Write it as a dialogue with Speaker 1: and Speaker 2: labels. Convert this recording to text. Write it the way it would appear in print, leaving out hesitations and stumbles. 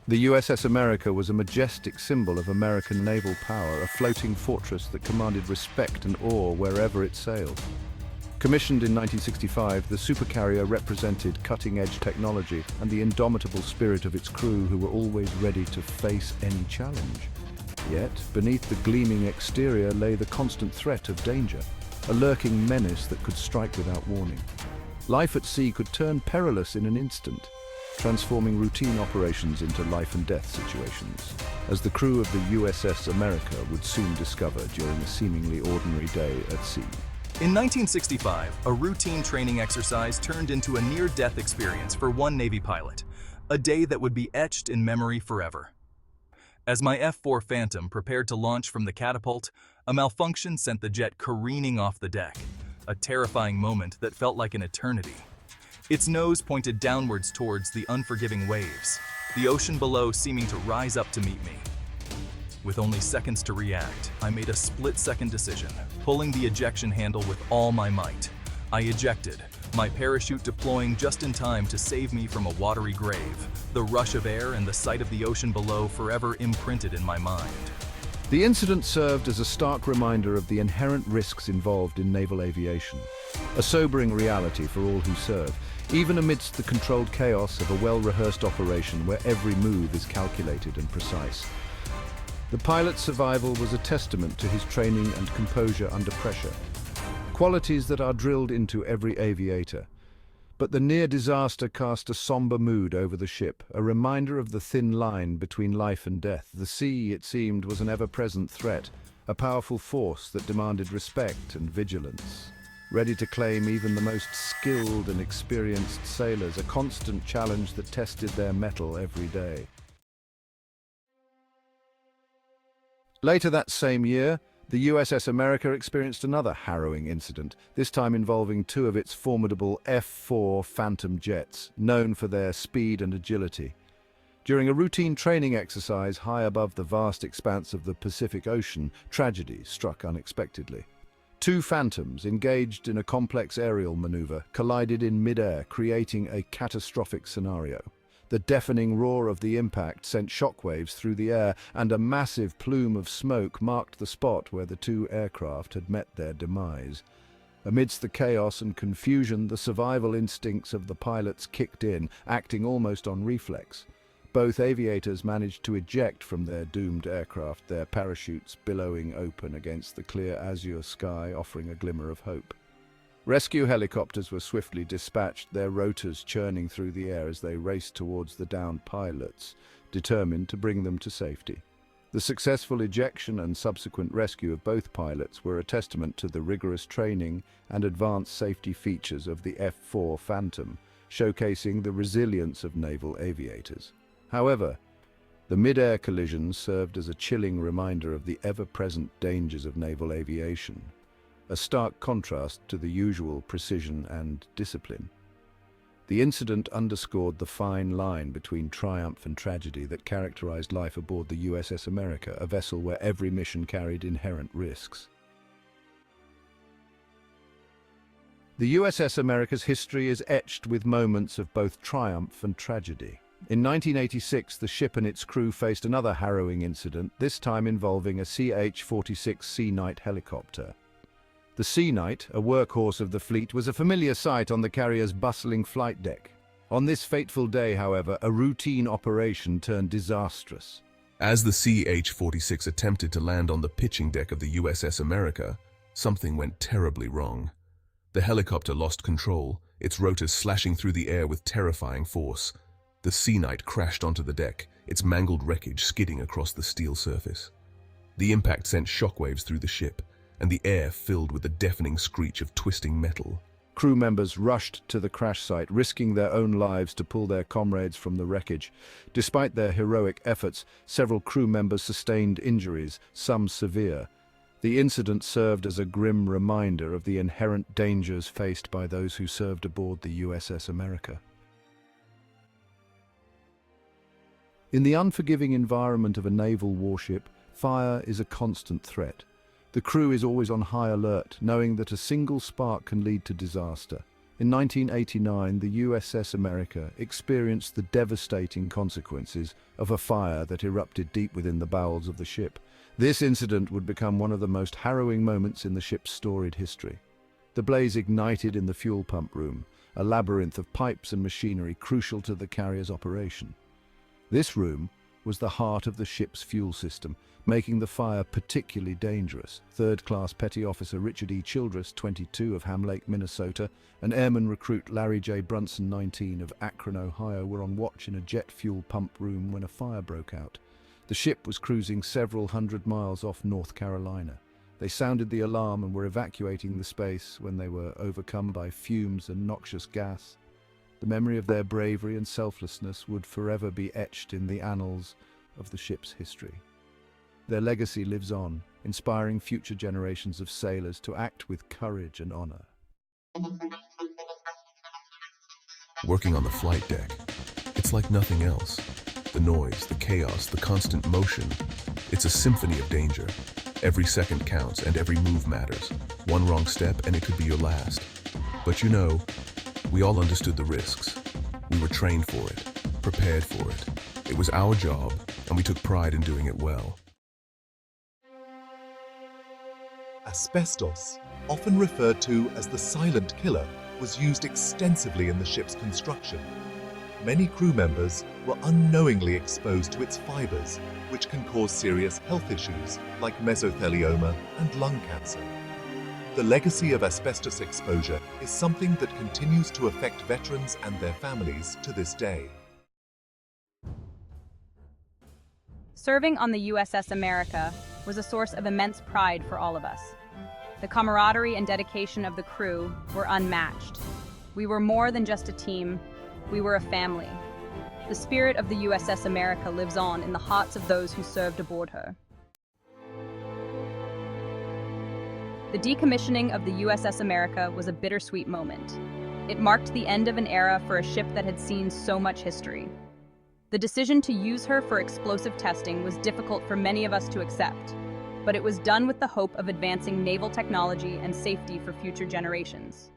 Speaker 1: The USS America was a majestic symbol of American naval power, a floating fortress that commanded respect and awe wherever it sailed. Commissioned in 1965, the supercarrier represented cutting-edge technology and the indomitable spirit of its crew, who were always ready to face any challenge. Yet, beneath the gleaming exterior lay the constant threat of danger, a lurking menace that could strike without warning. Life at sea could turn perilous in an instant, transforming routine operations into life-and-death situations, as the crew of the USS America would soon discover during a seemingly ordinary day at sea.
Speaker 2: In 1965, a routine training exercise turned into a near-death experience for one Navy pilot, a day that would be etched in memory forever. As my F-4 Phantom prepared to launch from the catapult, a malfunction sent the jet careening off the deck, a terrifying moment that felt like an eternity. Its nose pointed downwards towards the unforgiving waves, the ocean below seeming to rise up to meet me. With only seconds to react, I made a split-second decision, pulling the ejection handle with all my might. I ejected, my parachute deploying just in time to save me from a watery grave, the rush of air and the sight of the ocean below forever imprinted in my mind.
Speaker 1: The incident served as a stark reminder of the inherent risks involved in naval aviation, a sobering reality for all who serve, even amidst the controlled chaos of a well-rehearsed operation where every move is calculated and precise. The pilot's survival was a testament to his training and composure under pressure, qualities that are drilled into every aviator. But the near disaster cast a somber mood over the ship, a reminder of the thin line between life and death. The sea, it seemed, was an ever-present threat, a powerful force that demanded respect and vigilance, ready to claim even the most skilled and experienced sailors, a constant challenge that tested their mettle every day. Later that same year, the USS America experienced another harrowing incident, this time involving two of its formidable F-4 Phantom jets, known for their speed and agility. During a routine training exercise high above the vast expanse of the Pacific Ocean, tragedies struck unexpectedly. Two Phantoms, engaged in a complex aerial maneuver, collided in midair, creating a catastrophic scenario. The deafening roar of the impact sent shockwaves through the air, and a massive plume of smoke marked the spot where the two aircraft had met their demise. Amidst the chaos and confusion, the survival instincts of the pilots kicked in, acting almost on reflex. Both aviators managed to eject from their doomed aircraft, their parachutes billowing open against the clear azure sky, offering a glimmer of hope. Rescue helicopters were swiftly dispatched, their rotors churning through the air as they raced towards the downed pilots, determined to bring them to safety. The successful ejection and subsequent rescue of both pilots were a testament to the rigorous training and advanced safety features of the F-4 Phantom, showcasing the resilience of naval aviators. However, the mid-air collision served as a chilling reminder of the ever-present dangers of naval aviation, a stark contrast to the usual precision and discipline. The incident underscored the fine line between triumph and tragedy that characterized life aboard the USS America, a vessel where every mission carried inherent risks. The USS America's history is etched with moments of both triumph and tragedy. In 1986, the ship and its crew faced another harrowing incident, this time involving a CH-46 Sea Knight helicopter. The Sea Knight, a workhorse of the fleet, was a familiar sight on the carrier's bustling flight deck. On this fateful day, however, a routine operation turned disastrous.
Speaker 3: As the CH-46 attempted to land on the pitching deck of the USS America, something went terribly wrong. The helicopter lost control, its rotors slashing through the air with terrifying force. The Sea Knight crashed onto the deck, its mangled wreckage skidding across the steel surface. The impact sent shockwaves through the ship, and the air filled with the deafening screech of twisting metal.
Speaker 1: Crew members rushed to the crash site, risking their own lives to pull their comrades from the wreckage. Despite their heroic efforts, several crew members sustained injuries, some severe. The incident served as a grim reminder of the inherent dangers faced by those who served aboard the USS America. In the unforgiving environment of a naval warship, fire is a constant threat. The crew is always on high alert, knowing that a single spark can lead to disaster. In 1989, the USS America experienced the devastating consequences of a fire that erupted deep within the bowels of the ship. This incident would become one of the most harrowing moments in the ship's storied history. The blaze ignited in the fuel pump room, a labyrinth of pipes and machinery crucial to the carrier's operation. This room was the heart of the ship's fuel system, making the fire particularly dangerous. Third-class Petty Officer Richard E. Childress, 22, of Ham Lake, Minnesota, and Airman Recruit Larry J. Brunson, 19, of Akron, Ohio, were on watch in a jet fuel pump room when a fire broke out. The ship was cruising several hundred miles off North Carolina. They sounded the alarm and were evacuating the space when they were overcome by fumes and noxious gas. The memory of their bravery and selflessness would forever be etched in the annals of the ship's history. Their legacy lives on, inspiring future generations of sailors to act with courage and honor.
Speaker 3: Working on the flight deck, it's like nothing else. The noise, the chaos, the constant motion. It's a symphony of danger. Every second counts and every move matters. One wrong step and it could be your last. But you know, we all understood the risks. We were trained for it, prepared for it. It was our job, and we took pride in doing it well.
Speaker 4: Asbestos, often referred to as the silent killer, was used extensively in the ship's construction. Many crew members were unknowingly exposed to its fibers, which can cause serious health issues like mesothelioma and lung cancer. The legacy of asbestos exposure is something that continues to affect veterans and their families to this day.
Speaker 5: Serving on the USS America was a source of immense pride for all of us. The camaraderie and dedication of the crew were unmatched. We were more than just a team, we were a family. The spirit of the USS America lives on in the hearts of those who served aboard her. The decommissioning of the USS America was a bittersweet moment. It marked the end of an era for a ship that had seen so much history. The decision to use her for explosive testing was difficult for many of us to accept, but it was done with the hope of advancing naval technology and safety for future generations.